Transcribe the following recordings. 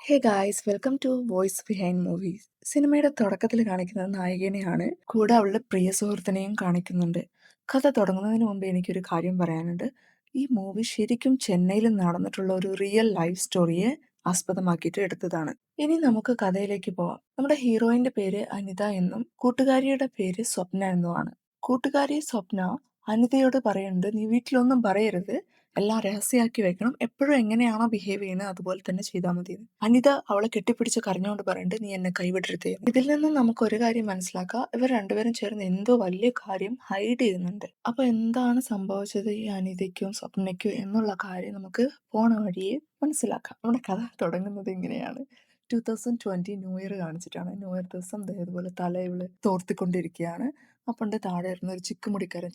Hey guys welcome to Voice Behind Movies. സിനിമയുടെ തുടക്കത്തിൽ കാണിക്കുന്നത് നായികനെയാണ്. കൂടെ അവളുടെ പ്രിയ സുഹൃത്തിനെയും കാണിക്കുന്നുണ്ട്. കഥ തുടങ്ങുന്നതിന് മുമ്പ് എനിക്കൊരു കാര്യം പറയാനുണ്ട്. ഈ മൂവി ശരിക്കും ചെന്നൈയിൽ നടന്നിട്ടുള്ള ഒരു റിയൽ ലൈഫ് സ്റ്റോറിയെ ആസ്പദമാക്കിയിട്ട് എടുത്തതാണ്. ഇനി നമുക്ക് കഥയിലേക്ക് പോവാം. നമ്മുടെ ഹീറോയിന്റെ പേര് അനിത എന്നും കൂട്ടുകാരിയുടെ പേര് സ്വപ്ന എന്നുമാണ്. കൂട്ടുകാരി സ്വപ്ന അനിതയോട് പറയുന്നുണ്ട്, നീ വീട്ടിലൊന്നും പറയരുത്, എല്ലാം രഹസ്യമാക്കി വെക്കണം, എപ്പോഴും എങ്ങനെയാണോ ബിഹേവ് ചെയ്യുന്നത് അതുപോലെ തന്നെ ചെയ്താൽ മതി. അനിത അവളെ കെട്ടിപ്പിടിച്ച് കരഞ്ഞുകൊണ്ട് പറയുന്നുണ്ട്, നീ എന്നെ കൈവിടരുത് എന്ന്. ഇതിൽ നിന്നും നമുക്ക് ഒരു കാര്യം മനസ്സിലാക്കാം, ഇവർ രണ്ടുപേരും ചേർന്ന് എന്തോ വലിയ കാര്യം ഹൈഡ് ചെയ്യുന്നുണ്ട്. അപ്പൊ എന്താണ് സംഭവിച്ചത് ഈ അനിതയ്ക്കും സ്വപ്നയ്ക്കും എന്നുള്ള കാര്യം നമുക്ക് പോണ വഴിയെ മനസ്സിലാക്കാം. നമ്മുടെ കഥ തുടങ്ങുന്നത് ഇങ്ങനെയാണ്. 2020 ന്യൂ ഇയർ കാണിച്ചിട്ടാണ്. ന്യൂ ഇയർ ദിവസം ഇതുപോലെ തല ഇവള് തോർത്തിക്കൊണ്ടിരിക്കുകയാണ്. അപ്പണ്ട് താഴെ ഇരുന്ന ഒരു ചിക്കുമുടിക്കാരൻ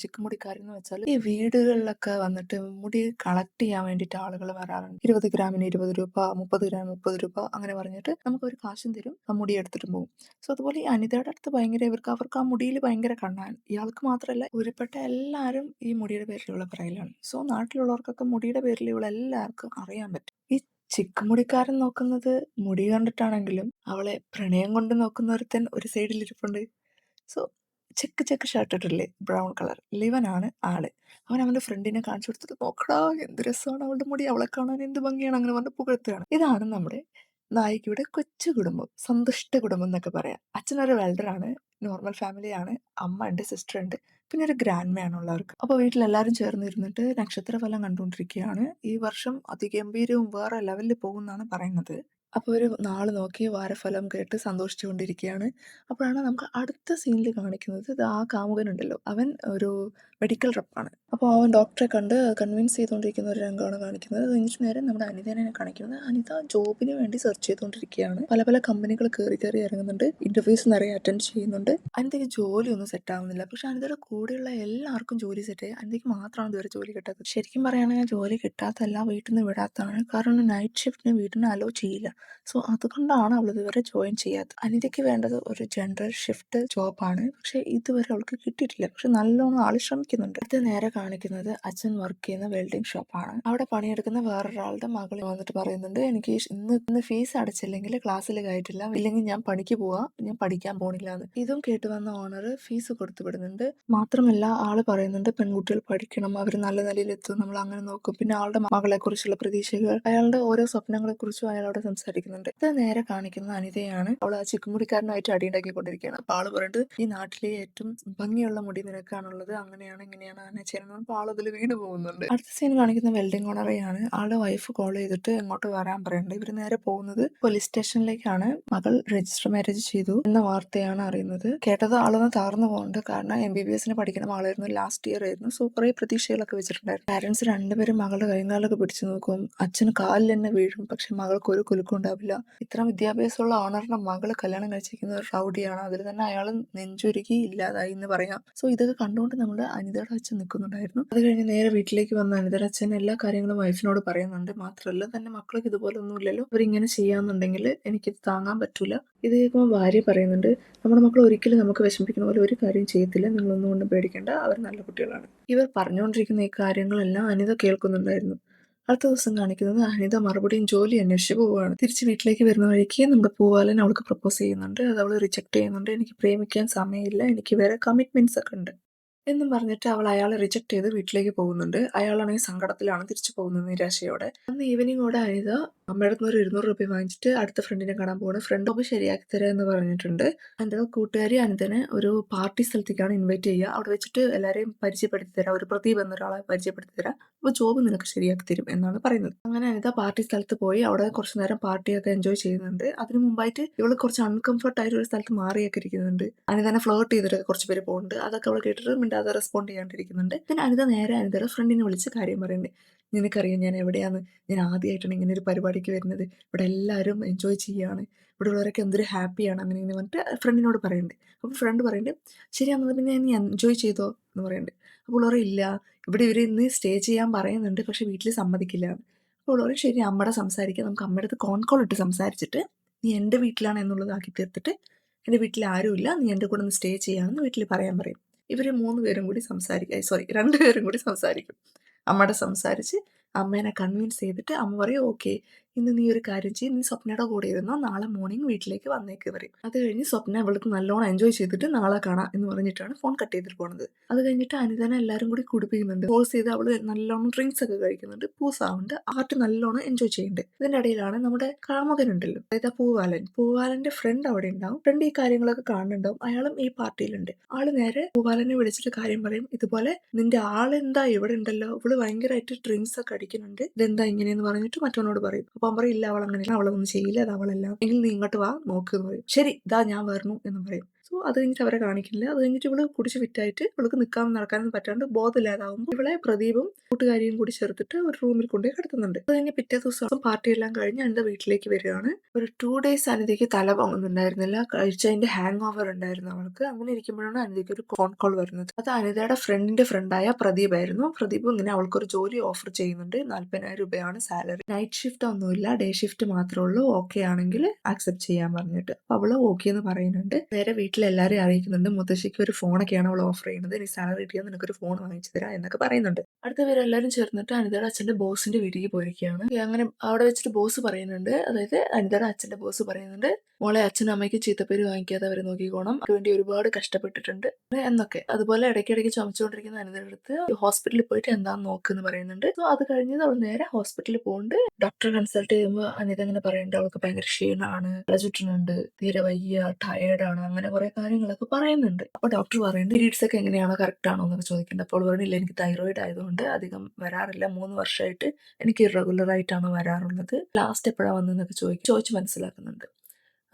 എന്ന് വെച്ചാൽ ഈ വീടുകളിലൊക്കെ വന്നിട്ട് മുടി കളക്ട് ചെയ്യാൻ വേണ്ടിയിട്ട് ആളുകൾ വരാറുണ്ട്. 20 ഗ്രാമിന് 20 രൂപ, 30 ഗ്രാമിന് 30 രൂപ അങ്ങനെ പറഞ്ഞിട്ട് നമുക്ക് ഒരു കാശും തരും, ആ മുടി എടുത്തിട്ട് പോകും. സോ അതുപോലെ ഈ അനിതയുടെ അടുത്ത് ഭയങ്കര അവർക്ക് ആ മുടിയിൽ ഭയങ്കര കണ്ണാണ്. ഇയാൾക്ക് മാത്രമല്ല, ഒരുപ്പെട്ട എല്ലാവരും ഈ മുടിയുടെ പേരിൽ ഇവളെ പറയലാണ്. സോ നാട്ടിലുള്ളവർക്കൊക്കെ മുടിയുടെ പേരിൽ ഇവളെല്ലാവർക്കും അറിയാൻ പറ്റും. ഈ ചിക്കുമുടിക്കാരൻ നോക്കുന്നത് മുടി കണ്ടിട്ടാണെങ്കിലും അവളെ പ്രണയം കൊണ്ട് നോക്കുന്ന ഒരുത്തൻ ഒരു സൈഡിൽ ഇരിപ്പുണ്ട്. സോ ചെക്ക് ഷർട്ട് ഇട്ടില്ലേ, ബ്രൗൺ കളർ, ലിവനാണ് ആള്. അവൻ അവന്റെ ഫ്രണ്ടിനെ കാണിച്ചു കൊടുത്തിട്ട്, നോക്കടാ എന്ത് രസമാണ് അവളുടെ മുടി, അവളെ കാണാൻ എന്ത് ഭംഗിയാണ്, അങ്ങനെ പറഞ്ഞ് പുകഴ്ത്തുകയാണ്. ഇതാണ് നമ്മുടെ നായികയുടെ കൊച്ചു കുടുംബം, സന്തുഷ്ട കുടുംബം എന്നൊക്കെ പറയാം. അച്ഛനൊരു വെൽഡറാണ്, നോർമൽ ഫാമിലിയാണ്, അമ്മ ഉണ്ട്, സിസ്റ്റർ ഉണ്ട്, പിന്നെ ഒരു ഗ്രാൻഡ് ആണ് ഉള്ളവർക്ക്. അപ്പൊ വീട്ടിലെല്ലാവരും ചേർന്നിരുന്നിട്ട് നക്ഷത്രഫലം കണ്ടുകൊണ്ടിരിക്കുകയാണ്. ഈ വർഷം അതിഗംഭീരവും വേറെ ലെവലിൽ പോകുന്നാണ് പറയുന്നത്. അപ്പോൾ ഒരു നാള് നോക്കി വാരഫലം കേട്ട് സന്തോഷിച്ചുകൊണ്ടിരിക്കുകയാണ്. അപ്പോഴാണ് നമുക്ക് അടുത്ത സീനിൽ കാണിക്കുന്നത്, ഇത് ആ കാമുകനുണ്ടല്ലോ, അവൻ ഒരു മെഡിക്കൽ റെപ്പാണ്. അപ്പോൾ അവൻ ഡോക്ടറെ കണ്ട് കൺവിൻസ് ചെയ്തുകൊണ്ടിരിക്കുന്ന ഒരു രംഗമാണ് കാണിക്കുന്നത്. അത് കഴിഞ്ഞിട്ട് നേരെ നമ്മുടെ അനിതനെ കാണിക്കുന്നത്. അനിത ജോബിന് വേണ്ടി സെർച്ച് ചെയ്തുകൊണ്ടിരിക്കുകയാണ്. പല പല കമ്പനികൾ കയറി ഇറങ്ങുന്നുണ്ട്, ഇന്റർവ്യൂസ് നിറയെ അറ്റൻഡ് ചെയ്യുന്നുണ്ട്. അനിതയ്ക്ക് ജോലിയൊന്നും സെറ്റ് ആവുന്നില്ല. പക്ഷെ അനിതയുടെ കൂടെയുള്ള എല്ലാവർക്കും ജോലി സെറ്റായി, അനിതയ്ക്ക് മാത്രമാണ് ഇതുവരെ ജോലി കിട്ടാത്തത്. ശരിക്കും പറയുകയാണെങ്കിൽ ജോലി കിട്ടാത്തല്ല, വീട്ടിൽ നിന്ന് വിടാത്തതാണ്. കാരണം നൈറ്റ് ഷിഫ്റ്റിന് വീട്ടിൽ നിന്ന് അലോ ചെയ്യില്ല. സോ അതുകൊണ്ടാണ് അവൾ ഇതുവരെ ജോയിൻ ചെയ്യാത്തത്. അനിതയ്ക്ക് വേണ്ടത് ഒരു ജനറൽ ഷിഫ്റ്റ് ജോബാണ്. പക്ഷെ ഇതുവരെ അവൾക്ക് കിട്ടിയിട്ടില്ല. പക്ഷെ നല്ലോണം ആള് ശ്രമിക്കുന്നുണ്ട്. ഇത് നേരെ കാണിക്കുന്നത് അച്ഛൻ വർക്ക് ചെയ്യുന്ന വെൽഡിംഗ് ഷോപ്പാണ്. അവിടെ പണിയെടുക്കുന്ന വേറൊരാളുടെ മകൾ വന്നിട്ട് പറയുന്നുണ്ട്, എനിക്ക് ഇന്ന് ഫീസ് അടച്ചില്ലെങ്കിൽ ക്ലാസ്സിൽ കയറ്റില്ല, ഇല്ലെങ്കിൽ ഞാൻ പണിക്ക് പോവാ, ഞാൻ പഠിക്കാൻ പോണില്ല എന്ന്. ഇതും കേട്ട് വന്ന ഓണർ ഫീസ് കൊടുത്തു വിടുന്നുണ്ട്. മാത്രമല്ല ആള് പറയുന്നുണ്ട്, പെൺകുട്ടികൾ പഠിക്കണം, അവർ നല്ല നിലയിലെത്തും, നമ്മൾ അങ്ങനെ നോക്കും. പിന്നെ ആളുടെ മകളെ കുറിച്ചുള്ള പ്രതീക്ഷകൾ, അയാളുടെ ഓരോ സ്വപ്നങ്ങളെ കുറിച്ചും അയാളോട് സംസാരിക്കുന്നുണ്ട്. ഇത് നേരെ കാണിക്കുന്ന അനിതയാണ്. അവൾ ആ ചിക്കുമുടിക്കാരനായിട്ട് അടിയുണ്ടാക്കിക്കൊണ്ടിരിക്കുകയാണ്. അപ്പൊ ആള് പറഞ്ഞിട്ട്, ഈ നാട്ടിലെ ഏറ്റവും ഭംഗിയുള്ള മുടി നിനക്കാണുള്ളത്, അങ്ങനെയാണ് ഇങ്ങനെയാണ് അങ്ങനെ ചെയ്യണം. അപ്പൊ ആളതിൽ വീണ് പോകുന്നുണ്ട്. അടുത്ത സീൻ കാണിക്കുന്ന വെൽഡിംഗ് ഓണറെയാണ്. ആളുടെ വൈഫ് കോൾ ചെയ്തിട്ട് ഇങ്ങോട്ട് വരാൻ പറയുന്നുണ്ട്. ഇവര് നേരെ പോകുന്നത് പോലീസ് സ്റ്റേഷനിലേക്കാണ്. മകൾ രജിസ്റ്റർ മാരേജ് ചെയ്തു എന്ന വാർത്തയാണ് അറിയുന്നത്. കേട്ടത് ആളൊന്ന് തകർന്നു പോകുന്നുണ്ട്. കാരണം MBBS പഠിക്കണം ആളായിരുന്നു, ലാസ്റ്റ് ഇയർ ആയിരുന്നു. സോ കുറെ പ്രതീക്ഷകളൊക്കെ വെച്ചിട്ടുണ്ടായിരുന്നു. പാരന്റ്സ് രണ്ടുപേരും മകളുടെ കൈകാലൊക്കെ പിടിച്ചു നോക്കും, അച്ഛന് കാലിൽ തന്നെ വീഴും, പക്ഷെ മകൾക്ക് ഒരു കുലുക്കം ഉണ്ടാവില്ല. ഇത്ര വിദ്യാഭ്യാസമുള്ള ഓണറിന്റെ മകള് കല്യാണം കഴിച്ചിരിക്കുന്ന ഒരു റൗഡിയാണ്. അതിൽ തന്നെ അയാൾ നെഞ്ചുരുക്കി ഇല്ലാതായി എന്ന് പറയാം. സോ ഇതൊക്കെ കണ്ടുകൊണ്ട് നമ്മുടെ അനിതയുടെ അച്ഛൻ നിൽക്കുന്നുണ്ടായിരുന്നു. അത് കഴിഞ്ഞ് നേരെ വീട്ടിലേക്ക് വന്ന അനിതയുടെ അച്ഛൻ എല്ലാ കാര്യങ്ങളും വൈഫിനോട് പറയുന്നുണ്ട്. മാത്രമല്ല, തന്നെ മക്കൾക്ക് ഇതുപോലെ ഒന്നുമില്ലല്ലോ, അവരിങ്ങനെ ചെയ്യാന്നുണ്ടെങ്കിൽ എനിക്കിത് താങ്ങാൻ പറ്റൂല. ഇത് കേൾക്കുമ്പോൾ ഭാര്യ പറയുന്നുണ്ട്, നമ്മുടെ മക്കൾ ഒരിക്കലും നമുക്ക് വിഷമിക്കുന്ന പോലെ ഒരു കാര്യം ചെയ്യത്തില്ല, നിങ്ങളൊന്നും കൊണ്ടും പേടിക്കേണ്ട, അവർ നല്ല കുട്ടികളാണ്. ഇവർ പറഞ്ഞുകൊണ്ടിരിക്കുന്ന ഈ കാര്യങ്ങളെല്ലാം അനിത കേൾക്കുന്നുണ്ടായിരുന്നു. അടുത്ത ദിവസം കാണിക്കുന്നത് അനിത മറുപടിയും ജോലി അന്വേഷിച്ച് പോവുകയാണ്. തിരിച്ച് വീട്ടിലേക്ക് വരുന്ന വഴിക്ക് നമ്മുടെ പൂവാലൻ അവൾക്ക് പ്രപ്പോസ് ചെയ്യുന്നുണ്ട്. അത് അവൾ റിജക്ട് ചെയ്യുന്നുണ്ട്. എനിക്ക് പ്രേമിക്കാൻ സമയമില്ല, എനിക്ക് വേറെ കമ്മിറ്റ്മെന്റ്സ് ഒക്കെ ഉണ്ട് എന്നും പറഞ്ഞിട്ട് അവൾ അയാളെ റിജക്ട് ചെയ്ത് വീട്ടിലേക്ക് പോകുന്നുണ്ട്. അയാളാണെങ്കിൽ സങ്കടത്തിലാണ് തിരിച്ചു പോകുന്നത്, നിരാശയോടെ. അന്ന് ഈവനിങ്ങോടെ അനിത അമ്മയുടെ അടുത്ത് ഒരു 200 രൂപ വാങ്ങിച്ചിട്ട് അടുത്ത ഫ്രണ്ടിനെ കാണാൻ പോകുന്നത്. ഫ്രണ്ട് ജോബ് ശരിയാക്കി തരാം എന്ന് പറഞ്ഞിട്ടുണ്ട്. എൻ്റെ കൂട്ടുകാരി അനിതനെ ഒരു പാർട്ടി സ്ഥലത്തേക്കാണ് ഇൻവൈറ്റ് ചെയ്യുക. അവിടെ വെച്ചിട്ട് എല്ലാവരെയും പരിചയപ്പെടുത്തി തരാം, ഒരു പ്രദീപ് എന്നൊരാളെ പരിചയപ്പെടുത്തി തരാം, അപ്പോൾ ജോബ് നിനക്ക് ശരിയാക്കി തരും എന്നാണ് പറയുന്നത്. അങ്ങനെ അനിത പാർട്ടി സ്ഥലത്ത് പോയി അവിടെ കുറച്ച് നേരം പാർട്ടിയൊക്കെ എൻജോയ് ചെയ്യുന്നുണ്ട്. അതിന് മുമ്പായിട്ട് ഇവള് കുറച്ച് അൺകംഫർട്ട് ആയിട്ട് ഒരു സ്ഥലത്ത് മാറിയൊക്കെ ഇരിക്കുന്നുണ്ട്. അനിതനെ ഫ്ലേർട്ട് ചെയ്തിട്ട് കുറച്ച് പേര് പോകുന്നുണ്ട്. അതൊക്കെ അവൾ കേട്ടിട്ട് മിണ്ടാതെ റെസ്പോണ്ട് ചെയ്യാണ്ടിരിക്കുന്നുണ്ട്. പിന്നെ അനിത നേരെ അനിതയുടെ ഫ്രണ്ടിനെ വിളിച്ച് കാര്യം പറയുന്നുണ്ട്. നിനക്കറിയാം ഞാൻ എവിടെയാണ്, ഞാൻ ആദ്യമായിട്ടാണ് ഇങ്ങനെ ഒരു പരിപാടിക്ക് വരുന്നത്, ഇവിടെ എല്ലാവരും എൻജോയ് ചെയ്യുകയാണ്, ഇവിടെ ഉള്ളവരൊക്കെ എന്തൊരു ഹാപ്പിയാണ്, അങ്ങനെ ഇങ്ങനെ പറഞ്ഞിട്ട് ഫ്രണ്ടിനോട് പറയുന്നുണ്ട്. അപ്പോൾ ഫ്രണ്ട് പറയുന്നുണ്ട്, ശരിയാണെന്നത് പിന്നെ നീ എൻജോയ് ചെയ്തോ എന്ന് പറയുന്നുണ്ട്. അപ്പോൾ ഉള്ളവർ ഇല്ല, ഇവിടെ ഇവർ ഇന്ന് സ്റ്റേ ചെയ്യാൻ പറയുന്നുണ്ട്, പക്ഷെ വീട്ടിൽ സമ്മതിക്കില്ല. അപ്പോൾ ഉള്ളവർ ശരി, അമ്മയുടെ സംസാരിക്കുക, നമുക്ക് അമ്മയുടെ അടുത്ത് കോൺ കോൾ ഇട്ട് സംസാരിച്ചിട്ട് നീ എൻ്റെ വീട്ടിലാണ് എന്നുള്ളതാക്കി തീർത്തിട്ട്, എൻ്റെ വീട്ടിൽ ആരുമില്ല, നീ എൻ്റെ കൂടെ ഒന്ന് സ്റ്റേ ചെയ്യാമെന്ന് വീട്ടിൽ പറയാൻ പറയും. ഇവർ 3 പേരും കൂടി സംസാരിക്കും, സോറി 2 പേരും കൂടി സംസാരിക്കും. അമ്മയുടെ സംസാരിച്ച് അമ്മേനെ കൺവിൻസ് ചെയ്തിട്ട് അമ്മ പറയും, ഓക്കെ ഇന്ന് നീ ഒരു കാര്യം ചെയ്യ്, നീ സ്വപ്നയുടെ കൂടെ ഇരുന്നോ, നാളെ മോർണിംഗ് വീട്ടിലേക്ക് വന്നേക്ക് പറയും. അത് കഴിഞ്ഞ് സ്വപ്ന അവൾക്ക് നല്ലോണം എൻജോയ് ചെയ്തിട്ട് നാളെ കാണാം എന്ന് പറഞ്ഞിട്ടാണ് ഫോൺ കട്ട് ചെയ്തിട്ട് പോണത്. അത് കഴിഞ്ഞിട്ട് അനിതനെ എല്ലാവരും കൂടി കുടിപ്പിക്കുന്നുണ്ട്. ഫോഴ്സ് ചെയ്ത് അവള് നല്ലോണം ഡ്രിങ്ക്സ് ഒക്കെ കഴിക്കുന്നുണ്ട്. പൂസാവുന്നുണ്ട്. ആർട്ട് നല്ലോണം എൻജോയ് ചെയ്യുന്നുണ്ട്. ഇതിന്റെ ഇടയിലാണ് നമ്മുടെ കാമുകനുണ്ടല്ലോ, അതായത് പൂവാലന്റെ ഫ്രണ്ട് അവിടെ ഉണ്ടാവും. ഫ്രണ്ട് ഈ കാര്യങ്ങളൊക്കെ കാണുന്നുണ്ടാവും. അയാളും ഈ പാർട്ടിയിലുണ്ട്. ആള് നേരെ പൂവാലനെ വിളിച്ചിട്ട് കാര്യം പറയും. ഇതുപോലെ നിന്റെ ആളെന്താ ഇവിടെ ഉണ്ടല്ലോ, ഇവള് ഭയങ്കരമായിട്ട് ഡ്രിങ്ക്സ് ഒക്കെ അടിക്കുന്നുണ്ട്, ഇതെന്താ ഇങ്ങനെയെന്ന് പറഞ്ഞിട്ട് മറ്റവനോട് പറയും. അപ്പൊ അവൻ പറയും, ഇല്ല അവൾ അങ്ങനെയല്ല, അവളൊന്നും ചെയ്യില്ല, അത് അവളല്ല, എങ്കിൽ നീ ഇങ്ങോട്ട് വാ നോക്ക് എന്ന് പറയും. ശരി, ഇതാ ഞാൻ വരണു എന്ന് പറയും. സോ അത് കഴിഞ്ഞിട്ട് അവരെ കാണിക്കില്ല. അത് കഴിഞ്ഞിട്ട് ഇവള് കുടിച്ച് ഫിറ്റായിട്ട് ഇവൾക്ക് നിൽക്കാനും നടക്കാനും പറ്റാണ്ട് ബോധമില്ലാതാവുമ്പോൾ ഇവളെ പ്രദീപും കൂട്ടുകാരിയും കൂടി ചേർത്തിട്ട് ഒരു റൂമിൽ കൊണ്ടുപോയി കിടത്തുന്നുണ്ട്. അത് കഴിഞ്ഞ് പിറ്റേ ദിവസം പാർട്ടി എല്ലാം കഴിഞ്ഞ് അനിത വീട്ടിലേക്ക് വരികയാണ്. ഒരു 2 days അനിതയ്ക്ക് തല പൊങ്ങുന്നുണ്ടായിരുന്നില്ല. കഴിച്ചതിന്റെ ഹാങ് ഓവർ ഉണ്ടായിരുന്നു അവൾക്ക്. അങ്ങനെ ഇരിക്കുമ്പോഴാണ് അനിതയ്ക്ക് ഒരു ഫോൺ കോൾ വരുന്നത്. അത് അനിതയുടെ ഫ്രണ്ടിന്റെ ഫ്രണ്ടായ പ്രദീപ് ആയിരുന്നു. പ്രദീപ് ഇങ്ങനെ അവൾക്കൊരു ജോലി ഓഫർ ചെയ്യുന്നുണ്ട്. 40,000 രൂപയാണ് സാലറി. നൈറ്റ് ഷിഫ്റ്റ് ഒന്നുമില്ല, ഡേ ഷിഫ്റ്റ് മാത്രമേ ഉള്ളൂ. ഓക്കെ ആണെങ്കിൽ ആക്സെപ്റ്റ് ചെയ്യാൻ പറഞ്ഞിട്ട് അപ്പൊ അവള് ഓക്കെ എന്ന് പറയുന്നുണ്ട്. നേരെ വീട്ടിലെല്ലാരെയും അറിയിക്കുന്നുണ്ട്. മുത്തശ്ശിക്ക് ഒരു ഫോണൊക്കെയാണ് അവൾ ഓഫർ ചെയ്യുന്നത്. നീ സാലറി കിട്ടിയാൽ നിനക്കൊരു ഫോൺ വാങ്ങിച്ചു തരാം എന്നൊക്കെ പറയുന്നുണ്ട്. അടുത്ത പേരെല്ലാരും ചേർന്നിട്ട് അനിതയുടെ അച്ഛന്റെ ബോസിന്റെ വീട്ടിലേക്ക് പോയിരിക്കുകയാണ്. അങ്ങനെ അവിടെ വെച്ചിട്ട് ബോസ് പറയുന്നുണ്ട്, അതായത് അനിതയുടെ അച്ഛന്റെ ബോസ് പറയുന്നുണ്ട്, മോളെ അച്ഛനും അമ്മയ്ക്ക് ചീത്തപ്പേര് വാങ്ങിക്കാതെ അവരെ നോക്കിക്കോണം, അതിനു വേണ്ടി ഒരുപാട് കഷ്ടപ്പെട്ടിട്ടുണ്ട് എന്നൊക്കെ. അതുപോലെ ഇടയ്ക്കിടയ്ക്ക് ചുമച്ചുകൊണ്ടിരിക്കുന്ന അനിതയുടെ അടുത്ത് ഹോസ്പിറ്റലിൽ പോയിട്ട് എന്താന്ന് നോക്കുന്ന് പറയുന്നുണ്ട്. സോ അത് കഴിഞ്ഞത് അവൾ നേരെ ഹോസ്പിറ്റലിൽ പോകുന്നുണ്ട്. ഡോക്ടറെ കൺസൾട്ട് ചെയ്യുമ്പോൾ അനിത ഇങ്ങനെ പറയുന്നുണ്ട്, അവൾക്ക് ഭയങ്കര ക്ഷീണമാണ്, തലചുറ്റുന്നുണ്ട്, തീരെ വയ്യ, ടയേർഡാണ്, അങ്ങനെ കുറെ കാര്യങ്ങളൊക്കെ പറയുന്നുണ്ട്. അപ്പൊ ഡോക്ടർ പറയുന്നുണ്ട്, പീരീഡ്സ് ഒക്കെ എങ്ങനെയാണോ, കറക്റ്റ് ആണോ എന്നൊക്കെ ചോദിക്കുന്നുണ്ട്. അപ്പോൾ പറഞ്ഞില്ല, എനിക്ക് തൈറോയിഡ് ആയതുകൊണ്ട് അധികം വരാറില്ല, 3 വർഷമായിട്ട് എനിക്ക് ഇറഗുലർ ആയിട്ടാണ് വരാറുള്ളത്, ലാസ്റ്റ് എപ്പോഴാണ് വന്നതെന്നൊക്കെ ചോദിച്ച് മനസ്സിലാക്കുന്നുണ്ട്.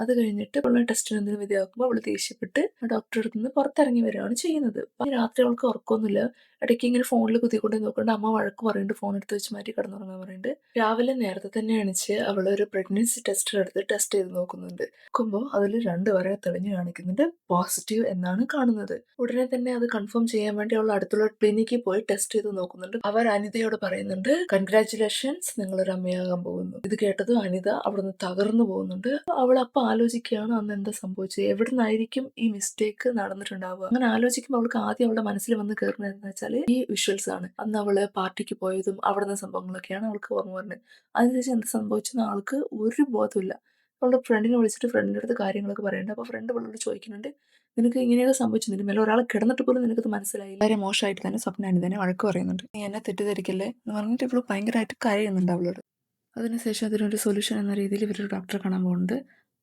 അത് കഴിഞ്ഞിട്ട് ഉള്ള ടെസ്റ്റിന് എന്തെങ്കിലും വിധേയമാക്കുമ്പോൾ അവള് ദേഷ്യപ്പെട്ട് ഡോക്ടറെ അടുത്ത് നിന്ന് പുറത്തിറങ്ങി വരികയാണ് ചെയ്യുന്നത്. അപ്പൊ രാത്രി അവൾക്ക് ഉറക്കമൊന്നുമില്ല. ഇടയ്ക്ക് ഇങ്ങനെ ഫോണിൽ കുത്തിക്കൊണ്ട് നോക്കുന്നുണ്ട്. അമ്മ വഴക്ക് പറയുന്നുണ്ട്, ഫോൺ എടുത്ത് വെച്ച് മാറ്റി കിടന്നുറങ്ങാൻ പറയുന്നുണ്ട്. രാവിലെ നേരത്തെ തന്നെ എണീച്ച് അവൾ ഒരു പ്രഗ്നൻസി ടെസ്റ്റർ എടുത്ത് ടെസ്റ്റ് ചെയ്ത് നോക്കുന്നുണ്ട്. നോക്കുമ്പോൾ അതിൽ 2 വരെ തെളിഞ്ഞു കാണിക്കുന്നുണ്ട്, പോസിറ്റീവ് എന്നാണ് കാണുന്നത്. ഉടനെ തന്നെ അത് കൺഫേം ചെയ്യാൻ വേണ്ടി അവൾ അടുത്തുള്ള ക്ലിനിക്കിൽ പോയി ടെസ്റ്റ് ചെയ്ത് നോക്കുന്നുണ്ട്. അവർ അനിതയോട് പറയുന്നുണ്ട്, കൺഗ്രാറ്റുലേഷൻസ്, നിങ്ങളൊരു അമ്മയാകാൻ പോകുന്നു. ഇത് കേട്ടതും അനിത അവിടുന്ന് തകർന്നു പോകുന്നുണ്ട്. അവൾ അപ്പൊ ആലോചിക്കുകയാണ്, അന്ന് എന്താ സംഭവിച്ചത്, എവിടെ നിന്നായിരിക്കും ഈ മിസ്റ്റേക്ക് നടന്നിട്ടുണ്ടാവുക. അങ്ങനെ ആലോചിക്കുമ്പോൾ അവൾക്ക് ആദ്യം അവളുടെ മനസ്സിൽ വന്ന് കയറുന്നത് എന്താ വെച്ചാൽ ഈ വിഷ്വൽസ് ആണ്. അന്ന് അവള് പാർട്ടിക്ക് പോയതും അവിടുന്ന് സംഭവങ്ങളൊക്കെയാണ് അവൾക്ക് ഓർമ്മ വരുന്നത്. അതിനുശേഷം എന്ത് സംഭവിച്ചെന്ന് ആൾക്ക് ഒരു ബോധമില്ല. അവളുടെ ഫ്രണ്ടിനെ വിളിച്ചിട്ട് ഫ്രണ്ടിന്റെ അടുത്ത് കാര്യങ്ങളൊക്കെ പറയുന്നുണ്ട്. അപ്പൊ ഫ്രണ്ട് അവളോട് ചോദിക്കുന്നുണ്ട്, നിനക്ക് ഇങ്ങനെയൊക്കെ സംഭവിച്ചു, നിന്റെ മേലെ ഒരാൾ കിടന്നിട്ട് പോലും നിനക്കത് മനസ്സിലായില്ല. വളരെ മോശമായിട്ട് തന്നെ സ്വപ്ന അനിതനെ വഴക്ക് പറയുന്നുണ്ട്. നീ എന്നെ തെറ്റിദ്ധരിക്കല്ലേ എന്ന് പറഞ്ഞിട്ട് ഇവള് ഭയങ്കരമായിട്ട് കരയുന്നുണ്ട് അവളോട്. അതിനുശേഷം അതിനൊരു സൊല്യൂഷൻ എന്ന രീതിയിൽ ഇവരൊരു ഡോക്ടറെ കാണാൻ പോകുന്നുണ്ട്.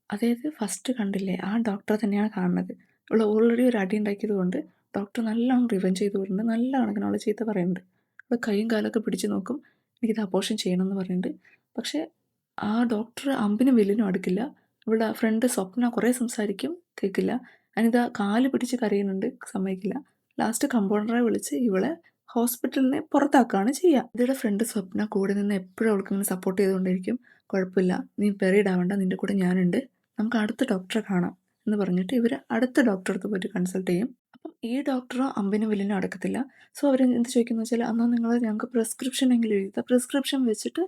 അതായത് ഫസ്റ്റ് കണ്ടില്ലേ, ആ ഡോക്ടറെ തന്നെയാണ് കാണുന്നത്. അവൾ ഓൾറെഡി ഒരു അടി ഉണ്ടാക്കിയത് കൊണ്ട് ഡോക്ടർ നല്ലോണം റിവെഞ്ച് ചെയ്ത് വരുന്നുണ്ട്. നല്ല കണക്കിന് അവളെ ചീത്ത പറയുന്നുണ്ട്. അവൾ കൈയും കാലൊക്കെ പിടിച്ച് നോക്കും, എനിക്കിത് അബോർഷൻ ചെയ്യണം എന്ന് പറയുന്നുണ്ട്. പക്ഷേ ആ ഡോക്ടർ അമ്പിനും വില്ലിനും അടുക്കില്ല. ഇവളുടെ ഫ്രണ്ട് സ്വപ്ന കുറേ സംസാരിക്കും, കേൾക്കില്ല. അനിത കാല് പിടിച്ച് കരയുന്നുണ്ട്, സമ്മതിക്കില്ല. ലാസ്റ്റ് കമ്പൗണ്ടറെ വിളിച്ച് ഇവളെ ഹോസ്പിറ്റലിനെ പുറത്താക്കുകയാണ് ചെയ്യുക. ഇവരുടെ ഫ്രണ്ട് സ്വപ്ന കൂടെ നിന്ന് എപ്പോഴും അവൾക്ക് ഇങ്ങനെ സപ്പോർട്ട് ചെയ്തുകൊണ്ടിരിക്കും. കുഴപ്പമില്ല, നീ പെരീഡ് ആവണ്ട, നിന്റെ കൂടെ ഞാനുണ്ട്, നമുക്ക് അടുത്ത ഡോക്ടറെ കാണാം എന്ന് പറഞ്ഞിട്ട് ഇവർ അടുത്ത ഡോക്ടറെ അടുത്ത് പോയിട്ട് കൺസൾട്ട് ചെയ്യും. അപ്പം ഈ ഡോക്ടറോ അമ്പിനും വില്ലിനും അടക്കത്തില്ല. സോ അവർ എന്ത് ചോദിക്കുന്നത് വെച്ചാൽ, എന്നാൽ നിങ്ങൾ ഞങ്ങൾക്ക് പ്രിസ്ക്രിപ്ഷൻ എങ്കിലും എഴുതുക, പ്രിസ്ക്രിപ്ഷൻ വെച്ചിട്ട്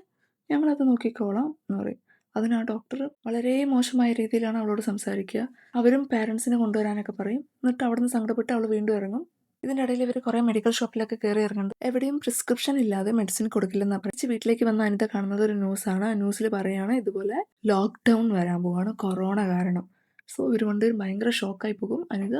ഞങ്ങളത് നോക്കിക്കോളാം എന്ന് പറയും. അതിന് ആ ഡോക്ടർ വളരെ മോശമായ രീതിയിലാണ് അവളോട് സംസാരിക്കുക. അവരും പാരൻസിനെ കൊണ്ടുവരാനൊക്കെ പറയും. എന്നിട്ട് അവിടുന്ന് സങ്കടപ്പെട്ട് അവൾ വീണ്ടും ഇറങ്ങും. ഇതിൻ്റെ ഇടയിൽ ഇവർ കുറേ മെഡിക്കൽ ഷോപ്പിലൊക്കെ കയറി ഇറങ്ങുന്നുണ്ട്. എവിടെയും പ്രിസ്ക്രിപ്ഷൻ ഇല്ലാതെ മെഡിസിൻ കൊടുക്കില്ലെന്ന് പറഞ്ഞ് വീട്ടിലേക്ക് വന്ന അനിത കാണുന്നത് ഒരു ന്യൂസാണ്. ആ ന്യൂസിൽ പറയുകയാണ്, ഇതുപോലെ ലോക്ക്ഡൗൺ വരാൻ പോവാണ് കൊറോണ കാരണം. സോ ഇവർ കൊണ്ടുവരും ഭയങ്കര ഷോക്കായി പോകും. അനിത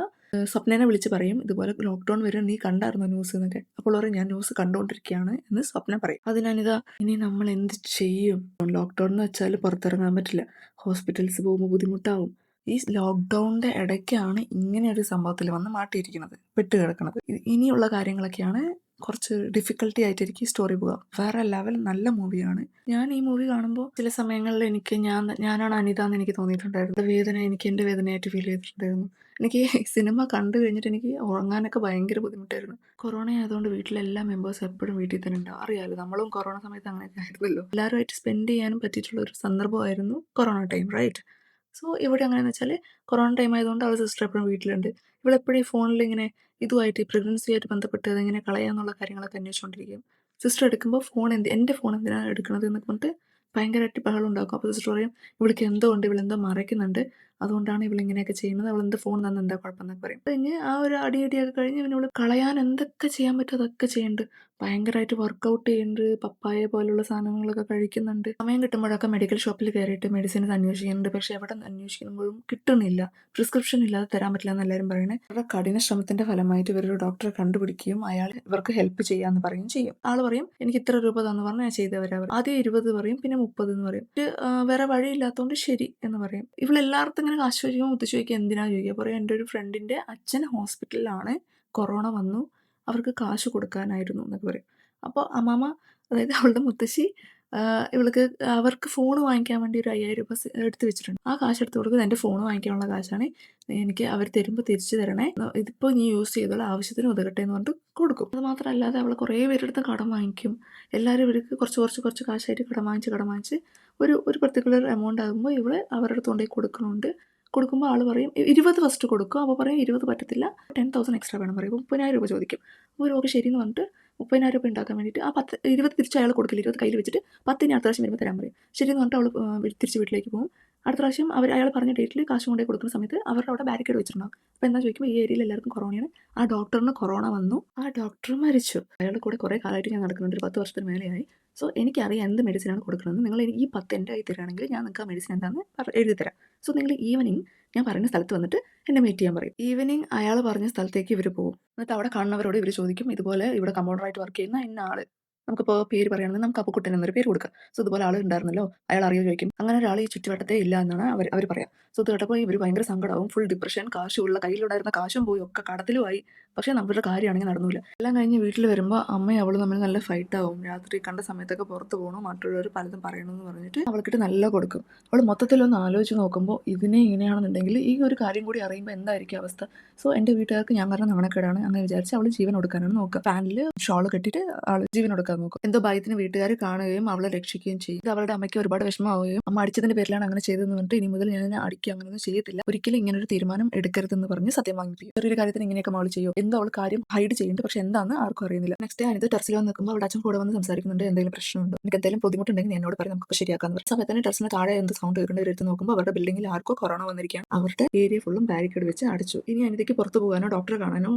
സ്വപ്നനെ വിളിച്ച് പറയും, ഇതുപോലെ ലോക്ക്ഡൗൺ വരും, നീ കണ്ടായിരുന്നോ ന്യൂസ് എന്നൊക്കെ. അപ്പോൾ പറയും, ഞാൻ ന്യൂസ് കണ്ടുകൊണ്ടിരിക്കുകയാണ് എന്ന് സ്വപ്ന പറയും. അതിനനിത, ഇനി നമ്മൾ എന്ത് ചെയ്യും, ലോക്ക്ഡൗൺ എന്ന് വെച്ചാൽ പുറത്തിറങ്ങാൻ പറ്റില്ല, ഹോസ്പിറ്റൽസ് പോകുമ്പോൾ ബുദ്ധിമുട്ടാവും. ഈ ലോക്ക്ഡൗണിന്റെ ഇടയ്ക്കാണ് ഇങ്ങനെ ഒരു സംഭവത്തിൽ വന്ന് മാട്ടിയിരിക്കുന്നത്, പെട്ട് കിടക്കുന്നത്. ഇനിയുള്ള കാര്യങ്ങളൊക്കെയാണ് കുറച്ച് ഡിഫിക്കൽട്ടി ആയിട്ടിരിക്കും സ്റ്റോറി പോവുക. വേറെ ലെവൽ നല്ല മൂവിയാണ്. ഞാൻ ഈ മൂവി കാണുമ്പോൾ ചില സമയങ്ങളിൽ എനിക്ക് ഞാനാണ് അനിത എന്ന് എനിക്ക് തോന്നിയിട്ടുണ്ടായിരുന്നു. വേദന എനിക്ക് എൻ്റെ വേദനയായിട്ട് ഫീൽ ചെയ്തിട്ടുണ്ടായിരുന്നു. എനിക്ക് സിനിമ കണ്ടു കഴിഞ്ഞിട്ട് എനിക്ക് ഉറങ്ങാനൊക്കെ ഭയങ്കര ബുദ്ധിമുട്ടായിരുന്നു. കൊറോണ ആയതുകൊണ്ട് വീട്ടിലെല്ലാ മെമ്പേഴ്സും എപ്പോഴും വീട്ടിൽ തന്നെ ഉണ്ടാവും. അറിയാമല്ലോ, നമ്മളും കൊറോണ സമയത്ത് അങ്ങനെയൊക്കെ ആയിരുന്നല്ലോ. എല്ലാവരുമായിട്ട് സ്പെൻഡ് ചെയ്യാനും പറ്റിയിട്ടുള്ള ഒരു സന്ദർഭമായിരുന്നു കൊറോണ ടൈം, റൈറ്റ്? സോ ഇവിടെ അങ്ങനെയെന്ന് വെച്ചാൽ കൊറോണ ടൈം ആയതുകൊണ്ട് അവൾ സിസ്റ്റർ എപ്പോഴും വീട്ടിലുണ്ട്. ഇവളെപ്പോഴും ഈ ഫോണിൽ ഇങ്ങനെ ഇതുമായിട്ട് പ്രഗ്നൻസിയായിട്ട് ബന്ധപ്പെട്ട് അതെങ്ങനെ കളയാന്നുള്ള കാര്യങ്ങളൊക്കെ അന്വേഷിച്ചുകൊണ്ടിരിക്കും. സിസ്റ്റർ എടുക്കുമ്പോൾ ഫോൺ എൻ്റെ ഫോൺ എന്തിനാണ് എടുക്കുന്നത് എന്ന് പറഞ്ഞിട്ട് ഭയങ്കരമായിട്ട് ബഹളം ഉണ്ടാക്കും. അപ്പോൾ സിസ്റ്റർ പറയും, ഇവൾക്ക് എന്തോ ഉണ്ട്, ഇവളെന്തോ മറയ്ക്കുന്നുണ്ട്, അതുകൊണ്ടാണ് ഇവളിങ്ങനെയൊക്കെ ചെയ്യുന്നത്. അവളെന്ത് ഫോൺ തന്ന് എന്താ കുഴപ്പമെന്നൊക്കെ പറയും. കഴിഞ്ഞ് ആ ഒരു അടിയിടിയൊക്കെ കഴിഞ്ഞ് പിന്നെ ഇവള് കളയാൻ എന്തൊക്കെ ചെയ്യാൻ പറ്റുമോ അതൊക്കെ ചെയ്യുന്നുണ്ട്. ഭയങ്കരമായിട്ട് വർക്കൗട്ട് ചെയ്യുന്നുണ്ട്. പപ്പായ പോലുള്ള സാധനങ്ങളൊക്കെ കഴിക്കുന്നുണ്ട്. സമയം കിട്ടുമ്പോഴൊക്കെ മെഡിക്കൽ ഷോപ്പിൽ കയറിയിട്ട് മെഡിസിൻസ് അന്വേഷിക്കുന്നുണ്ട്. പക്ഷെ എവിടെ അന്വേഷിക്കുമ്പോഴും കിട്ടുന്നില്ല. പ്രിസ്ക്രിപ്ഷൻ ഇല്ലാതെ തരാൻ പറ്റില്ല എന്ന് എല്ലാവരും പറയുന്നത്. അവരുടെ കഠിന ശ്രമത്തിന്റെ ഫലമായിട്ട് ഇവരൊരു ഡോക്ടറെ കണ്ടുപിടിക്കുകയും അയാൾ ഇവർക്ക് ഹെൽപ്പ് ചെയ്യാന്ന് പറയുകയും ചെയ്യും. ആള് പറയും എനിക്ക് ഇത്ര രൂപ തന്നു പറഞ്ഞാൽ ഞാൻ ചെയ്തു തരാം. ആദ്യം 20 പറയും, പിന്നെ 30 എന്ന് പറയും. വേറെ വഴിയില്ലാത്തതുകൊണ്ട് ശരി എന്ന് പറയും. ഇവളെല്ലായിടത്തും ഇങ്ങനെ കാശ് ചോദിക്കുമ്പോൾ മുത്തശ്ശി ചോദിക്കുക എന്തിനാ ചോദിക്കുക. പറയും എൻ്റെ ഒരു ഫ്രണ്ടിന്റെ അച്ഛൻ ഹോസ്പിറ്റലിലാണ്, കൊറോണ വന്നു, അവർക്ക് കാശ് കൊടുക്കാനായിരുന്നു എന്നൊക്കെ പറയും. അപ്പോൾ അമ്മാമ്മ, അതായത് അവളുടെ മുത്തശ്ശി, ഇവൾക്ക് അവർക്ക് ഫോൺ വാങ്ങിക്കാൻ വേണ്ടി ഒരു 5000 രൂപ എടുത്ത് വെച്ചിട്ടുണ്ട്. ആ കാശ് എടുത്ത് കൊടുക്കുന്നത് എൻ്റെ ഫോൺ വാങ്ങിക്കാനുള്ള കാശാണ്, എനിക്ക് അവർ തരുമ്പോൾ തിരിച്ചു തരണേ, ഇതിപ്പോൾ നീ യൂസ് ചെയ്തോളൂ, ആവശ്യത്തിന് ഉതകട്ടെ എന്ന് പറഞ്ഞിട്ട് കൊടുക്കും. അത് മാത്രമല്ലാതെ അവൾ കുറേ പേരുടെ അടുത്ത് കടം വാങ്ങിക്കും. എല്ലാവരും ഇവർക്ക് കുറച്ച് കാശായിട്ട് കടം വാങ്ങിച്ച് ഒരു പർട്ടിക്കുലർ എമൗണ്ട് ആകുമ്പോൾ ഇവൾ അവരുടെ അടുത്ത് കൊണ്ടുപോയി കൊടുക്കുന്നുണ്ട്. കൊടുക്കുമ്പോൾ ആൾ പറയും 20 ഫസ്റ്റ് കൊടുക്കും. അപ്പോൾ പറയും 20 പറ്റത്തില്ല, 10,000 എക്സ്ട്രാ വേണം പറയും. 30,000 രൂപ ചോദിക്കും. അപ്പോൾ ഓക്കെ ശരി എന്ന് പറഞ്ഞിട്ട് 30,000 രൂപ ഉണ്ടാക്കാൻ വേണ്ടിയിട്ട് ആ 20 തിരിച്ച് അയാൾ കൊടുക്കില്ല. 20 കയ്യിൽ വെച്ചിട്ട് 10 അടുത്ത പ്രാവശ്യം വരുമ്പോൾ തരാൻ പറയും. ശരി എന്ന് പറഞ്ഞിട്ട് അവൾ തിരിച്ച് വീട്ടിലേക്ക് പോകും. അടുത്ത പ്രാവശ്യം അയാൾ പറഞ്ഞ ഡേറ്റിൽ കാശ് കൊണ്ടുപോയി കൊടുക്കുന്ന സമയത്ത് അവരുടെ അവിടെ ബാരിക്കേഡ് വെച്ചിട്ടുണ്ടാവും. അപ്പോൾ എന്താ ചോദിക്കുമ്പോൾ ഈ ഏരിയയിൽ എല്ലാവർക്കും കൊറോണയാണ്, ആ ഡോക്ടറിന് കൊറോണ വന്നു, ആ ഡോക്ടർ മരിച്ചു. അയാളുടെ കൂടെ കുറേ കാലമായിട്ട് ഞാൻ നടക്കുന്നുണ്ട്, ഒരു 10 വർഷത്തിന് മേലെയായി. സോ എനിക്കറിയാം എന്ത് മെഡിസിനാണ് കൊടുക്കണമെന്ന്. നിങ്ങൾ ഈ 10 എൻ്റെ കയ്യിൽ തരികയാണെങ്കിൽ ഞാൻ നിങ്ങൾക്ക് ആ മെഡിസിൻ എന്താണെന്ന് എഴുതി തരാം. സോ നിങ്ങൾ ഈവനിങ് ഞാൻ പറയുന്ന സ്ഥലത്ത് വന്നിട്ട് എന്നെ മീറ്റ് ചെയ്യാൻ പറയും. ഈവനിങ് അയാൾ പറഞ്ഞ സ്ഥലത്തേക്ക് ഇവർ പോകും. എന്നിട്ട് അവിടെ കാണുന്നവരോട് ഇവർ ചോദിക്കും ഇതുപോലെ ഇവിടെ കമ്പൗണ്ടറായിട്ട് വർക്ക് ചെയ്യുന്ന ഇന്ന ആള്, നമുക്കിപ്പോൾ പേര് പറയുകയാണെങ്കിൽ നമുക്ക് അപ്പുക്കുട്ടൻ എന്നൊരു പേര് കൊടുക്കാം. സോ ഇതുപോലെ ആൾ ഉണ്ടായിരുന്നല്ലോ, അയാൾ അറിയോ ചോദിക്കും. അങ്ങനെ ഒരാൾ ഈ ചുറ്റുവട്ടത്തെ ഇല്ല എന്നാണ് അവർ പറയാം. സോ ഇത് കേട്ടപ്പോൾ ഇവർ ഭയങ്കര സങ്കടമാവും, ഫുൾ ഡിപ്രഷൻ, കാശുള്ള കയ്യിലുണ്ടായിരുന്ന കാശും പോയി, ഒക്കെ കടത്തിലുമായി. പക്ഷേ നമ്മളുടെ കാര്യമാണെങ്കിൽ നടന്നില്ല. എല്ലാം കഴിഞ്ഞ് വീട്ടിൽ വരുമ്പോൾ അമ്മയും അവളും തമ്മിൽ നല്ല ഫൈറ്റ് ആവും. രാത്രി കണ്ട സമയത്തൊക്കെ പുറത്ത് പോകണം, മറ്റുള്ളവർ പലതും പറയണമെന്ന് പറഞ്ഞിട്ട് അവൾക്കിട്ട് നല്ല കൊടുക്കും. അവൾ മൊത്തത്തിലൊന്ന് ആലോചിച്ച് നോക്കുമ്പോൾ ഇങ്ങനെയാണെന്നുണ്ടെങ്കിൽ ഈ ഒരു കാര്യം കൂടി അറിയുമ്പോൾ എന്തായിരിക്കും അവസ്ഥ. സോ എൻ്റെ വീട്ടുകാർക്ക് ഞാൻ കാരണം നാണക്കേടാണ്, അങ്ങനെ വിചാരിച്ച് അവൾ ജീവൻ കൊടുക്കാനാണ് നോക്കുക. ഫാനിൽ ഷോൾ കെട്ടിയിട്ട് ആൾ ജീവൻ കൊടുക്കാൻ നോക്കും. എന്തോ ഭയത്തിന് വീട്ടുകാർ കാണുകയും അവളെ രക്ഷിക്കുകയും ചെയ്യും. ഇത് അവളുടെ അമ്മയ്ക്ക് ഒരുപാട് വിഷമമാവുകയും അമ്മ അടിച്ചതിന്റെ പേരിലാണ് അങ്ങനെ ചെയ്തതെന്ന് പറഞ്ഞിട്ട് ഇനി മുതൽ ഞാൻ അടിക്കുക അങ്ങനെയൊന്നും ചെയ്യത്തില്ല, ഒരിക്കലും ഇങ്ങനൊരു തീരുമാനം എടുക്കരുതെന്ന് പറഞ്ഞ് സത്യം വാങ്ങിപ്പിക്കും. ചെറിയൊരു കാര്യത്തിന് ഇങ്ങനെയൊക്കെ അവൾ ചെയ്യും. എന്തോ അവൾ കാര്യം ഹൈഡ് ചെയ്യുന്നുണ്ട്, പക്ഷെ എന്താണെന്ന് ആർക്കും അറിയുന്നില്ല. നെക്സ്റ്റ് ഡേ അനിത ടെറസിൽ വന്ന് നിൽക്കുമ്പോൾ അവളുടെ അച്ഛൻ കൂടെ വന്ന് സംസാരിക്കുന്നുണ്ട്. എന്തെങ്കിലും പ്രശ്നമുണ്ടോ, എനിക്ക് എന്തെങ്കിലും ബുദ്ധിമുട്ടുണ്ടെങ്കിൽ നീ എന്നോട് പറയും, നമുക്ക് ശരിയാക്കാന്ന് പറയും. സമയത്ത് തന്നെ ടെറസിന് താഴെ എന്ത് സൗണ്ട് കേൾക്കേണ്ടി വരുത്തി നോക്കുമ്പോൾ അവരുടെ ബിൽഡിംഗിൽ ആർക്കോ കൊറോണ വന്നിരിക്കുകയാണ്. അവരുടെ ഏരിയ ഫുള്ളും ബാരിക്കേഡ് വെച്ച് അടച്ചു. ഇനി അനിതയ്ക്ക് പുറത്ത് പോകാനോ ഡോക്ടറെ കാണാനോ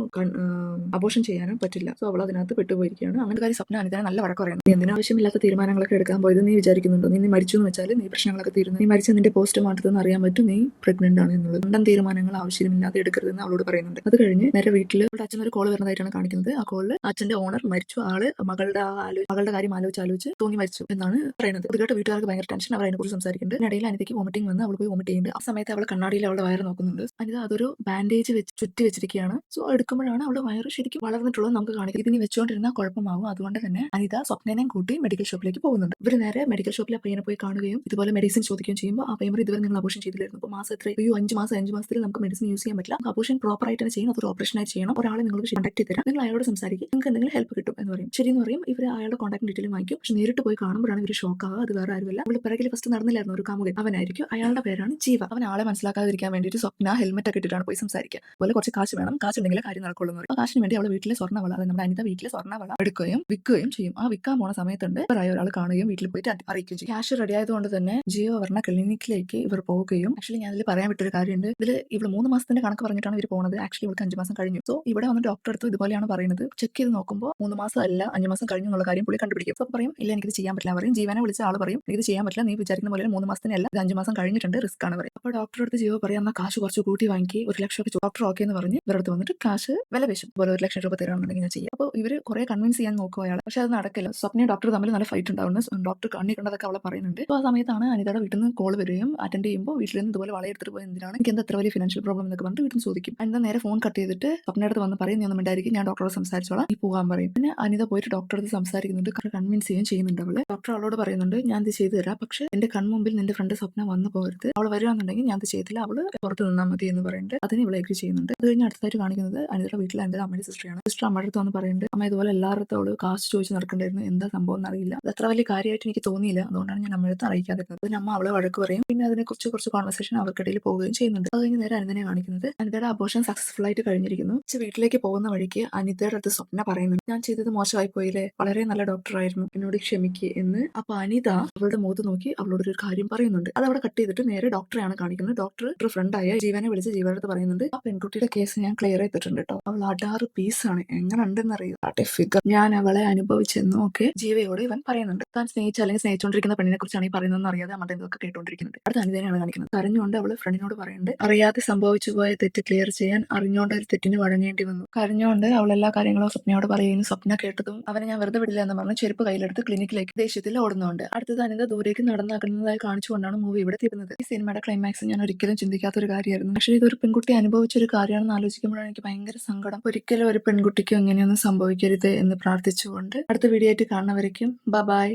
അബോർഷൻ ചെയ്യാനോ പറ്റില്ല. സോ അവൾ അതിനകത്ത് പെട്ടുപോയിരിക്കുകയാണ്. അങ്ങനെ കാര്യം സ്വപ്ന അനിതനെ നല്ല വഴക്ക് പറയുന്നു. നീ എന്തിനാവശ്യമില്ലാത്ത തീരുമാനങ്ങളൊക്കെ എടുക്കാൻ പോയത് നീ വിചാരിക്കുന്നുണ്ടോ, നീ മരിച്ചു എന്ന് വെച്ചാൽ നീ പ്രശ്നങ്ങളൊക്കെ തീരുന്നു, നീ മരിച്ച നിന്റെ പോസ്റ്റ്മോർട്ടത്തിൽ അറിയാൻ പറ്റും നീ പ്രഗ്നന്റ് ആണ് എന്നുള്ളത്. രണ്ടാം തീരുമാനങ്ങൾ ആവശ്യമില്ലാതെ എടുക്കരുതെന്ന് അവളോട് പറയുന്നുണ്ട്. അത് കഴിഞ്ഞ് നേരെ വീട്ടിൽ അവളുടെ അച്ഛൻ ഒരു കോൾ വരുന്നതായിട്ടാണ് കാണിക്കുന്നത്. ആ കോളിൽ അച്ഛന്റെ ഓണർ മരിച്ചു, ആള് മകളുടെ കാര്യം ആലോചിച്ച് തൂങ്ങി മരിച്ചു എന്നാണ് പറയുന്നത്. അത് കേട്ട് വീട്ടുകാർക്ക് ഭയങ്കര ടെൻഷൻ. അവർ അതിനെ കുറിച്ച് സംസാരിക്കുന്നുണ്ട്. ഇടയിൽ അനിതയ്ക്ക് വോമിറ്റിംഗ് വന്ന് അവൾ പോയി വോമിറ്റ് ചെയ്യുന്നുണ്ട്. ആ സമയത്ത് അവൾ കണ്ണാടിയിൽ അവളുടെ വയറ് നോക്കുന്നുണ്ട്. അനിത അതൊരു ബാൻഡേജ് വെച്ച് ചുറ്റി വെച്ചിരിക്കുകയാണ്. സോ എടുക്കുമ്പോഴാണ് അവളുടെ വയറ് ശരിക്കും വളർന്നിട്ടുള്ളത് നമുക്ക് കാണിക്കും. ഇതിനി വെച്ചുകൊണ്ടിരുന്നാൽ കുഴപ്പമാകും. അതുകൊണ്ട് തന്നെ അനിത സ്വപ്നനെയും കൂട്ടി മെഡിക്കൽ ഷോപ്പിലേക്ക് പോകുന്നുണ്ട്. ഇവർ നേരെ മെഡിക്കൽ ഷോപ്പിൽ ആ പയ്യനെ പോയി കാണുകയും ഇതുപോലെ മെഡിസിൻ ചോദിക്കുകയും ചെയ്യുമ്പോൾ ആ പയ്യൻ ഇതുവരെ നിങ്ങൾ അബോർഷൻ ചെയ്തില്ലായിരുന്നു, അപ്പോൾ മാസം എത്ര, 5 മാസത്തിൽ നമുക്ക് മെഡിസിൻ യൂസ് ചെയ്യാൻ പറ്റില്ല, അബോർഷൻ പ്രോപ്പർ ആയിട്ട് തന്നെ ചെയ്യണം, അതൊരു ഓപ്പറേഷൻ ആയിട്ട് ചെയ്യണം, ഒരാളെ നിങ്ങൾക്ക് കോൺടാക്ട് ചെയ്ത് തരാം, നിങ്ങൾ അയാളോട് സംസാരിക്കും, നിങ്ങൾക്ക് എന്തെങ്കിലും ഹെൽപ്പ് കിട്ടും എന്ന് പറയും. ശരി എന്ന് പറയും. ഇവർ അയാളുടെ കോൺടാക്ട് ഡീറ്റെയിൽ വാങ്ങിക്കും. പക്ഷെ നേരിട്ട് പോയി കാണുമ്പോഴാണ് ഇവർ ഷോക്ക് ആവുക. അത് വേറെ ആരുമല്ല, അവൾ പിറകിൽ ഫസ്റ്റ് നടന്നില്ലായിരുന്നു ഒരു കാമുകൻ, അവനായിരിക്കും. അയാളുടെ പേരാണ് ജീവ. അവൻ ആളെ മനസ്സിലാക്കാതിരിക്കാൻ വേണ്ടിയിട്ട് സ്വപ്ന ഹെൽമെറ്റ് ഒക്കെ ഇട്ടിട്ടാണ് പോയി സംസാരിക്കുക. അതുപോലെ കുറച്ച് കാശ് വേണം, കാശുണ്ടെങ്കിൽ കാര്യം നടക്കുള്ളൂ എന്ന് പറയും. ആ കാശിന് വേണ്ടി അവൾ വീട്ടിലെ സ്വർണ്ണവള, അതായത് നമ്മുടെ അനിത വീട്ടിലെ സ്വർണ്ണവള എടുക്കുകയും വിൽക്കുകയും ചെയ്യും. ആ വിൽക്കാൻ പോണ സമയത്തുണ്ട് ഇവരായ ഒരാൾ കാണുകയും വീട്ടിൽ പോയിട്ട് അറിയിക്കുകയും ചെയ്യും. ക്യാഷ് റെഡി ആയതുകൊണ്ട് തന്നെ ജീവവർണ്ണ ക്ലിനിക്കിലേക്ക് ഇവർ പോവുകയും, ആക്ച്വലി ഞാൻ ഇതിൽ പറയാൻ വിട്ടൊരു കാര്യമുണ്ട്, ഇതിൽ ഇവൾ 3 മാസത്തിന്റെ കണക്ക് പറഞ്ഞിട്ടാണ് ഇവർ പോകുന്നത്. ആക്ച്വലി ഇവൾക്ക് 5 മാസം കഴിഞ്ഞു. സോ ഇവിടെ വന്ന് ഡോക്ടർ അടുത്ത് ഇതുപോലെയാണ് പറയുന്നത്. ചെക്ക് ചെയ്ത് നോക്കുമ്പോൾ 3 മാസം അല്ല 5 മാസം കഴിഞ്ഞു എന്നുള്ള കാര്യം പുള്ളി കണ്ടുപിടിക്കും. സോ പറയും ഇല്ല എനിക്കിത് ചെയ്യാൻ പറ്റില്ല പറയും. ജീവനെ വിളിച്ച ആൾ പറയും എനിക്കിത് ചെയ്യാൻ പറ്റില്ല, നീ വിചാരിക്കുന്ന പോലെ 3 മാസത്തിനല്ല, ഇത് 5 മാസം കഴിഞ്ഞിട്ടുണ്ട്, റിസ്ക് ആണ് പറയും. അപ്പോൾ ഡോക്ടർ അടുത്ത് ജീവ പറയാം എന്നാൽ കാശ് കുറച്ച് കൂട്ടി വാങ്ങി 1 ലക്ഷം ഒക്കെ ഡോക്ടർ ഓക്കെ എന്ന് പറഞ്ഞ് ഇവരടുത്ത് വന്നിട്ട് കാശ് വില പേശും. പോലെ 1 ലക്ഷം രൂപ തരാണെന്നുണ്ടെങ്കിൽ ഞാൻ ചെയ്യാം. അപ്പോൾ ഇവർ കുറെ കൺവിൻസ് ചെയ്യാൻ നോക്കുക അയാൾ, പക്ഷെ അത് നടക്കില്ല. സ്വപ്നയും ഡോക്ടർ തമ്മിൽ നല്ല ഫൈറ്റ് ഉണ്ടാവുന്നു. ഡോക്ടർ കണ്ണി കണ്ടതൊക്കെ അവളെ പറയുന്നുണ്ട്. അപ്പോൾ ആ സമയത്താണ് അനിതയുടെ വീട്ടിൽ നിന്ന് കോൾ വരികയും അറ്റൻഡ് ചെയ്യുമ്പോൾ വീട്ടിൽ നിന്ന് ഇതുപോലെ വളയെടുത്തിട്ട് പോയി എന്തിനാണ്, എനിക്ക് എന്താ എത്ര വലിയ ഫിനാൻഷ്യൽ പ്രോബ്ലം എന്നൊക്കെ പറഞ്ഞിട്ട് വീട്ടിൽ ചോദിക്കും. അനിത നേരെ ഫോൺ കട്ട് ചെയ്തിട്ട് സ്വപ്നയുടെ അടുത്ത് വന്ന് പറയും നീ ഒന്നും ഉണ്ടായിരിക്കും, ഞാൻ ഡോക്ടറോട് സംസാരിച്ചോളാം, നീ പോകാൻ പറയും. പിന്നെ അനിത പോയിട്ട് ഡോക്ടറെ അടുത്ത് സംസാരിക്കുന്നുണ്ട്, കൺവിൻസ് ചെയ്യുന്നുണ്ട് അവള്. ഡോക്ടർ അവളോട് പറയുന്നുണ്ട് ഞാൻ ഇത് ചെയ്തു തരാം, പക്ഷെ എന്റെ കൺമുമ്പിൽ നിന്റെ ഫ്രണ്ട് സ്വപ്ന വന്നു പോകരുത്, അവൾ വരികയാണെന്നുണ്ടെങ്കിൽ ഞാൻ ഇത് ചെയ്തില്ല, അവള് പുറത്ത് നിന്നാൽ മതി എന്ന് പറയുന്നുണ്ട്. അതിന് ഇവളെ എഗ്രി ചെയ്യുന്നുണ്ട്. അത് കഴിഞ്ഞ് അടുത്തായിട്ട് കാണിക്കുന്നത് അനിതയുടെ വീട്ടിലെ അനിതയുടെ അമ്മയുടെ സിസ്റ്ററാണ്. സിസ്റ്റർ അമ്മയുടെ അടുത്ത് വന്ന് പറയുന്നുണ്ട് അമ്മ ഇതുപോലെ എല്ലാവരുടെ അവള് കാശ് ചോദിച്ച് തീർക്കണ്ടായിരുന്നു. എന്താ സംഭവം എന്നറിയില്ല. അത് അത്ര വലിയ കാര്യമായിട്ട് എനിക്ക് തോന്നിയില്ല. അതുകൊണ്ടാണ് ഞാൻ അമ്മയുടെ അറിയിക്കാതിരുന്നത്. പിന്നെ അമ്മ അവളെ വഴക്ക് പറയും. പിന്നെ അതിനെക്കുറിച്ച് കുറച്ച് കോൺവെർസേഷൻ അവർക്കിടയിൽ പോവുകയും ചെയ്യുന്നുണ്ട്. അത് കഴിഞ്ഞ് നേരെ അനിതനെ കാണിക്കുന്നത്. അനിതയുടെ അബോർഷൻ സക്സസ്ഫുൾ ആയിട്ട് കഴിഞ്ഞിരിക്കുന്നു. വീട്ടിലേക്ക് പോകുന്ന വഴിക്ക് അനിതയുടെ അടുത്ത് സ്വപ്ന പറയുന്നുണ്ട്, ഞാൻ ചെയ്തത് മോശമായി പോയില്ലേ, വളരെ നല്ല ഡോക്ടറായിരുന്നു, എന്നോട് ക്ഷമിക്ക് എന്ന്. അപ്പൊ അനിത അവളുടെ മുഖത്ത് നോക്കി അവളോട് ഒരു കാര്യം പറയുന്നുണ്ട്. അത് അവിടെ കട്ട് ചെയ്തിട്ട് നേരെ ഡോക്ടറെയാണ് കാണിക്കുന്നത്. ഡോക്ടർ ഫ്രണ്ടായ ജീവനെ വിളിച്ച് ജീവയുടെ അടുത്ത് പറയുന്നുണ്ട്, ആ പെൺകുട്ടിയുടെ കേസ് ഞാൻ ക്ലിയർ ചെയ്തിട്ടുണ്ട് കേട്ടോ, അവൾ അടാറ് പീസാണ്, എങ്ങനെ ഉണ്ടെന്നറിയോ, ഫിഗർ, ഞാൻ അവളെ അനുഭവിച്ചെന്നും ഒക്കെ ജീവയോട് ഇവൻ പറയുന്നുണ്ട്. താൻ സ്നേഹിച്ച അല്ലെങ്കിൽ സ്നേഹിച്ചുകൊണ്ടിരിക്കുന്ന പെണ്ണിനെ കുറിച്ചാണ് ഈ പറയുന്നതെന്ന് അറിയാതെ നമ്മുടെ എന്തൊക്കെ കേട്ടോണ്ടിരിക്കുന്നുണ്ട്. അടുത്ത അനിതനെയാണ് കാണിക്കുന്നത്. കരഞ്ഞുകൊണ്ട് അവള് ഫ്രണ്ടിനോട് പറയുന്നുണ്ട്, അറിയാതെ സംഭവിച്ചു പോയ തെറ്റ് ക്ലിയർ ചെയ്യാൻ അറിഞ്ഞുകൊണ്ട് ഒരു തെറ്റിന് വഴങ്ങേണ്ടി വന്നു. കരഞ്ഞുകൊണ്ട് അവൾ എല്ലാ കാര്യങ്ങളും സ്വപ്നയോട് പറയുകയും സ്വപ്ന കേട്ടതും അവനെ ഞാൻ വെറുതെ വിടില്ല എന്ന് പറഞ്ഞ് ചെരുപ്പ് കയ്യിലെടുത്ത് ക്ലിനിക്കിലേക്ക് ദേഷ്യത്തിൽ ഓടുന്നുണ്ട്. അടുത്തത് അനിത ദൂരേക്ക് നടന്നാക്കുന്നതായി കാണിച്ചുകൊണ്ടാണ് മൂവി ഇവിടെ തീരുന്നത്. ഈ സിനിമയുടെ ക്ലൈമാക്സ് ഞാൻ ഒരിക്കലും ചിന്തിക്കാത്ത ഒരു കാര്യമായിരുന്നു. പക്ഷേ ഇതൊരു പെൺകുട്ടി അനുഭവിച്ച ഒരു കാര്യമാണെന്ന് ആലോചിക്കുമ്പോഴാണ് എനിക്ക് ഭയങ്കര സങ്കടം. ഒരിക്കലും ഒരു പെൺകുട്ടിക്കും ഇങ്ങനെയൊന്നും സംഭവിക്കരുത് എന്ന് പ്രാർത്ഥിച്ചുകൊണ്ട് അടുത്ത വീഡിയോ ആയിട്ട് കാണുന്നവരേക്കും ബൈ.